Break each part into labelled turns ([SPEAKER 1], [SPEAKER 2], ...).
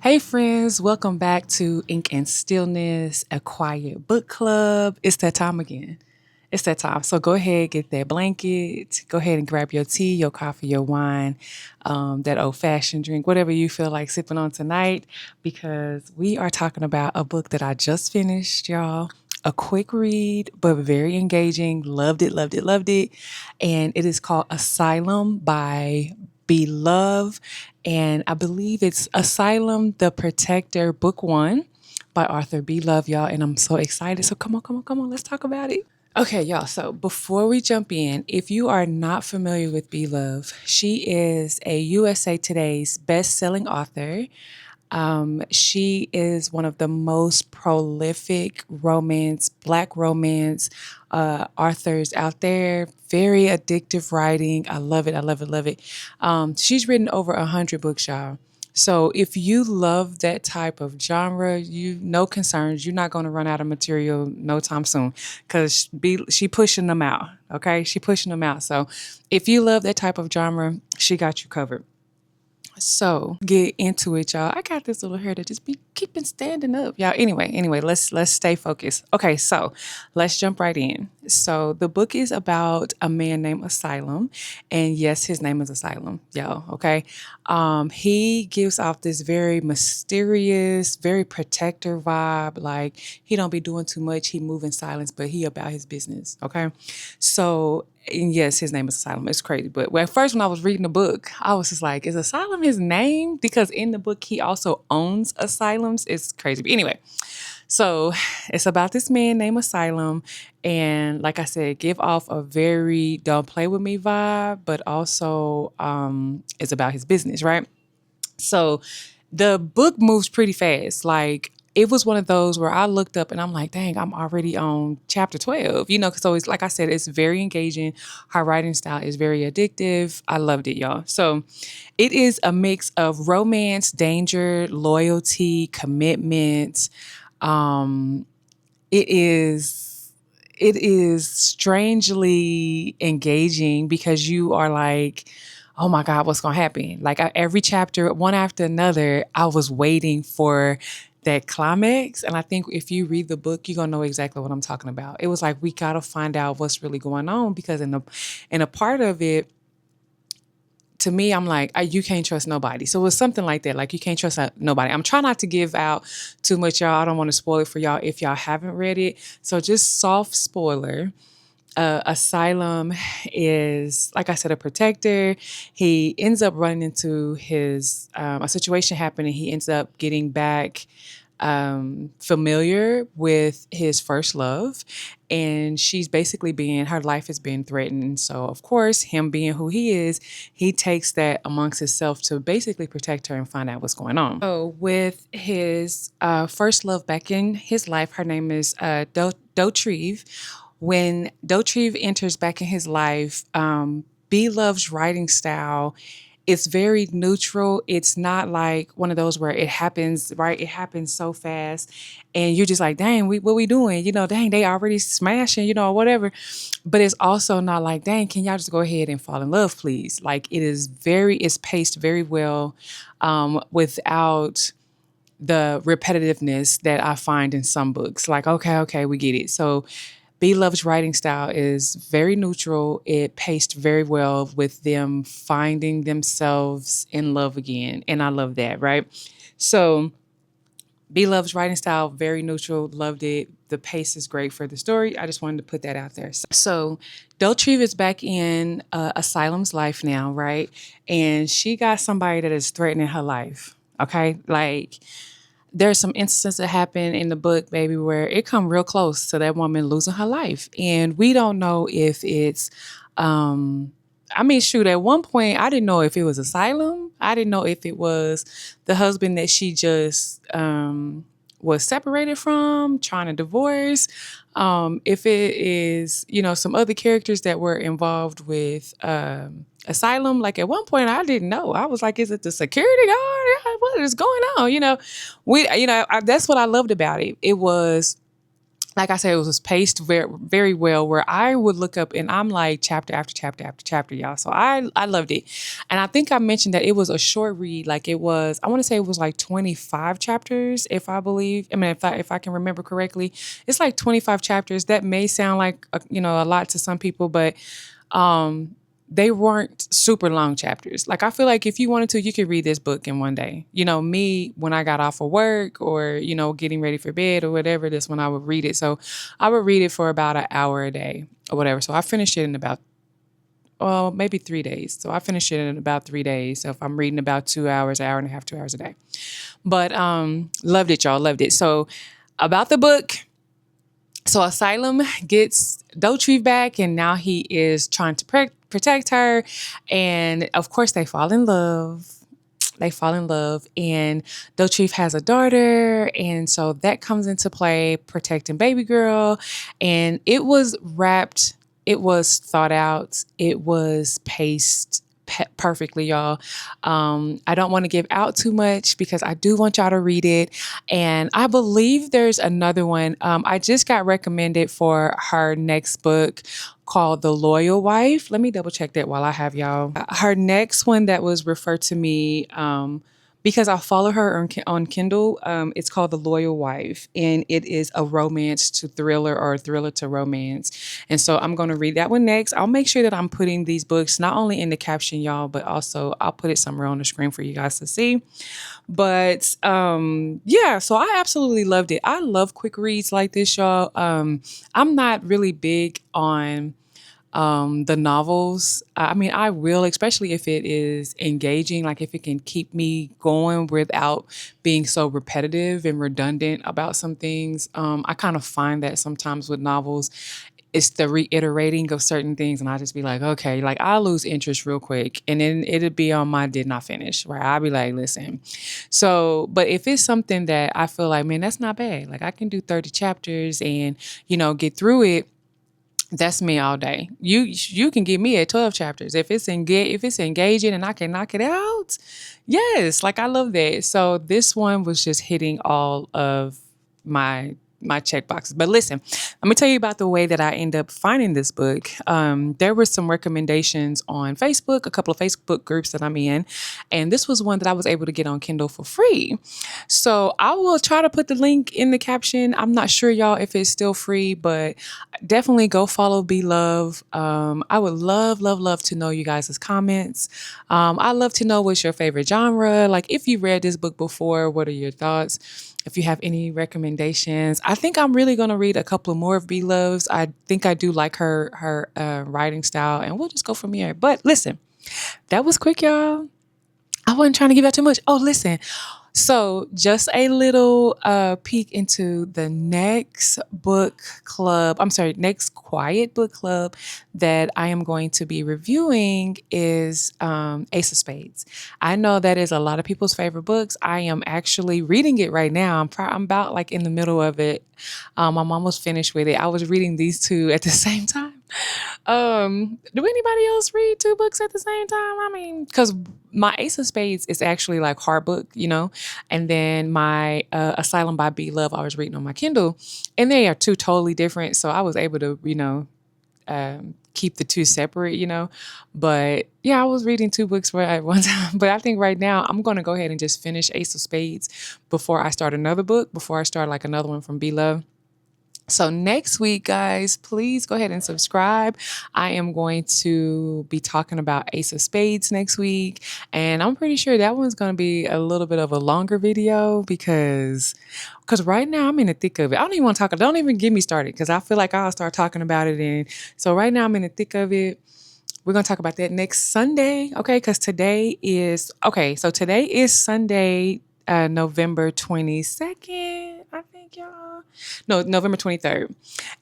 [SPEAKER 1] Hey friends, welcome back to Ink and Stillness, a quiet book club. It's that time again. It's that time. So go ahead, get that blanket. Go ahead and grab your tea, your coffee, your wine, that old fashioned drink, whatever you feel like sipping on tonight, because we are talking about a book that I just finished, y'all. A quick read, but very engaging. Loved it, loved it, loved it. And it is called Asylum by Beloved. And I believe it's Asylum, the Protector, Book One by Arthur B. Love, y'all. And I'm so excited. So come on, come on, come on. Let's talk about it. Okay, y'all. So before we jump in, if you are not familiar with B. Love, she is a USA Today's best-selling author. She is one of the most prolific Black romance authors out there. Very addictive writing. I love it. I love it. Love it. She's written over 100 books, y'all. So if you love that type of genre, you no concerns. You're not going to run out of material no time soon, because she pushing them out. Okay, she pushing them out. So if you love that type of genre, she got you covered. So get into it, y'all. I got this little hair that just be keeping standing up, y'all. Anyway, let's stay focused. Okay, so let's jump right in. So the book is about a man named Asylum, and yes, his name is Asylum, y'all. Okay, he gives off this very mysterious, very protector vibe. Like he don't be doing too much. He move in silence, but he about his business. Okay, so and yes, his name is Asylum. It's crazy. But at first, when I was reading the book, I was just like, is Asylum his name? Because in the book, he also owns asylums. It's crazy. But anyway, so it's about this man named Asylum. And like I said, give off a very don't play with me vibe, but also it's about his business, right? So the book moves pretty fast. Like it was one of those where I looked up and I'm like, dang, I'm already on chapter 12, because so it's like I said, it's very engaging. Her writing style is very addictive. I loved it, y'all. So it is a mix of romance, danger, loyalty, commitment. Um, it is it is strangely engaging because you are like, oh my God, what's going to happen? Like every chapter, one after another, I was waiting for that climax. And I think if you read the book, you're going to know exactly what I'm talking about. It was like, we got to find out what's really going on, because in a part of it, to me, I'm like, you can't trust nobody. So it's something like that. Like you can't trust nobody. I'm trying not to give out too much, y'all. I don't want to spoil it for y'all if y'all haven't read it. So just soft spoiler. Asylum is, like I said, a protector. He ends up running into a situation happening. He ends up getting back familiar with his first love, and she's basically her life has been threatened. So of course, him being who he is, he takes that amongst himself to basically protect her and find out what's going on. So with his first love back in his life, her name is Dotrieve. When Dotrieve enters back in his life, B Love's writing style, it's very neutral. It's not like one of those where it happens, right? It happens so fast and you're just like, dang, what we doing? Dang, they already smashing, or whatever. But it's also not like, dang, can y'all just go ahead and fall in love, please? Like it's paced very well, without the repetitiveness that I find in some books. Like, okay, we get it. So B Love's writing style is very neutral. It paced very well with them finding themselves in love again. And I love that, right? So B Love's writing style, very neutral, loved it. The pace is great for the story. I just wanted to put that out there. So Dotrieve is back in Asylum's life now, right? And she got somebody that is threatening her life. Okay? Like, there's some instances that happen in the book, baby, where it come real close to that woman losing her life. And we don't know if it's, shoot, at one point, I didn't know if it was Asylum. I didn't know if it was the husband that she just was separated from, trying to divorce. If it is, some other characters that were involved with Asylum. Like at one point, I didn't know. I was like, "Is it the security guard? Yeah, what is going on?" That's what I loved about it. It was, like I said, it was paced very, very well, where I would look up and I'm like chapter after chapter after chapter, y'all. So I loved it. And I think I mentioned that it was a short read. Like it was, I want to say it was like 25 chapters, if I can remember correctly. It's like 25 chapters. That may sound like, a lot to some people, but um, they weren't super long chapters. Like I feel like if you wanted to, you could read this book in one day. Me, when I got off of work or, getting ready for bed or whatever, that's when I would read it. So I would read it for about an hour a day or whatever. So I finished it in about, maybe 3 days. So I finished it in about 3 days. So if I'm reading about 2 hours, an hour and a half, 2 hours a day. But loved it, y'all. Loved it. So about the book. So Asylum gets Dotrieve back, and now he is trying to protect her. And of course, they fall in love. And Dotrieve has a daughter, and so that comes into play, protecting baby girl. And it was wrapped. It was thought out. It was paced perfectly, y'all. I don't want to give out too much because I do want y'all to read it. And I believe there's another one. I just got recommended for her next book called The Loyal Wife. Let me double check that while I have y'all. Her next one that was referred to me, because I follow her on Kindle. It's called The Loyal Wife, and it is a romance to thriller or a thriller to romance. And so I'm going to read that one next. I'll make sure that I'm putting these books not only in the caption, y'all, but also I'll put it somewhere on the screen for you guys to see. But yeah, so I absolutely loved it. I love quick reads like this, y'all. I'm not really big on the novels. I mean, I will, especially if it is engaging, like if it can keep me going without being so repetitive and redundant about some things. I kind of find that sometimes with novels, it's the reiterating of certain things, and I just be like, okay, like I lose interest real quick, and then it'd be on my did not finish, right? I'll be like, listen. So, but if it's something that I feel like, man, that's not bad. Like I can do 30 chapters and, get through it. That's me all day. You can get me at 12 chapters. If it's engaging and I can knock it out, yes, like I love that. So this one was just hitting all of my check boxes. But listen, let me tell you about the way that I end up finding this book. There were some recommendations on Facebook, a couple of Facebook groups that I'm in, and this was one that I was able to get on Kindle for free. So I will try to put the link in the caption. I'm not sure, y'all, if it's still free, but definitely go follow Be Love. I would love, love, love to know you guys' comments. I'd love to know what's your favorite genre. Like if you read this book before, what are your thoughts? If you have any recommendations, I think I'm really going to read a couple more of B Love's. I think I do like her writing style, and we'll just go from here. But listen, that was quick, y'all. I wasn't trying to give out too much. Oh, listen. So just a little peek into the next next quiet book club that I am going to be reviewing is Ace of Spades. I know that is a lot of people's favorite books. I am actually reading it right now. I'm about like in the middle of it. I'm almost finished with it. I was reading these two at the same time. Do anybody else read two books at the same time? I mean, because my Ace of Spades is actually like hard book, and then my Asylum by B Love I was reading on my Kindle, and they are two totally different. So I was able to, keep the two separate, But yeah, I was reading two books at one time. But I think right now I'm going to go ahead and just finish Ace of Spades before I start another book, before I start like another one from B Love. So next week, guys, please go ahead and subscribe. I am going to be talking about Ace of Spades next week. And I'm pretty sure that one's going to be a little bit of a longer video because right now I'm in the thick of it. I don't even want to talk. Don't even get me started because I feel like I'll start talking about it. And so right now I'm in the thick of it. We're going to talk about that next Sunday. Okay. Because today is Sunday, November 22nd, I think, y'all. No, November 23rd.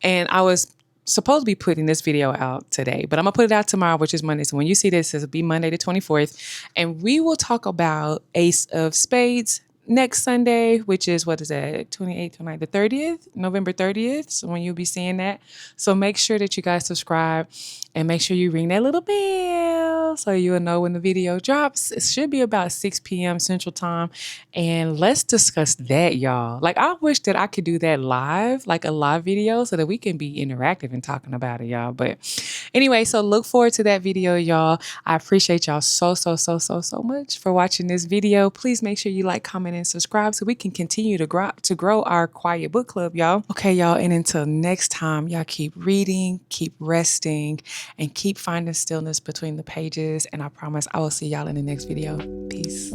[SPEAKER 1] And I was supposed to be putting this video out today, but I'm going to put it out tomorrow, which is Monday. So when you see this, it'll be Monday the 24th. And we will talk about Ace of Spades next Sunday, which is, what is that, 28th, 29th, the 30th, November 30th. So when you'll be seeing that. So make sure that you guys subscribe and make sure you ring that little bell so you'll know when the video drops. It should be about 6 p.m. Central Time. And let's discuss that, y'all. Like, I wish that I could do that live, like a live video, so that we can be interactive and talking about it, y'all. But anyway, so look forward to that video, y'all. I appreciate y'all so much for watching this video. Please make sure you like, comment, and subscribe so we can continue to grow our quiet book club, y'all. Okay, y'all, and until next time, y'all keep reading, keep resting, and keep finding stillness between the pages. And I promise I will see y'all in the next video. Peace.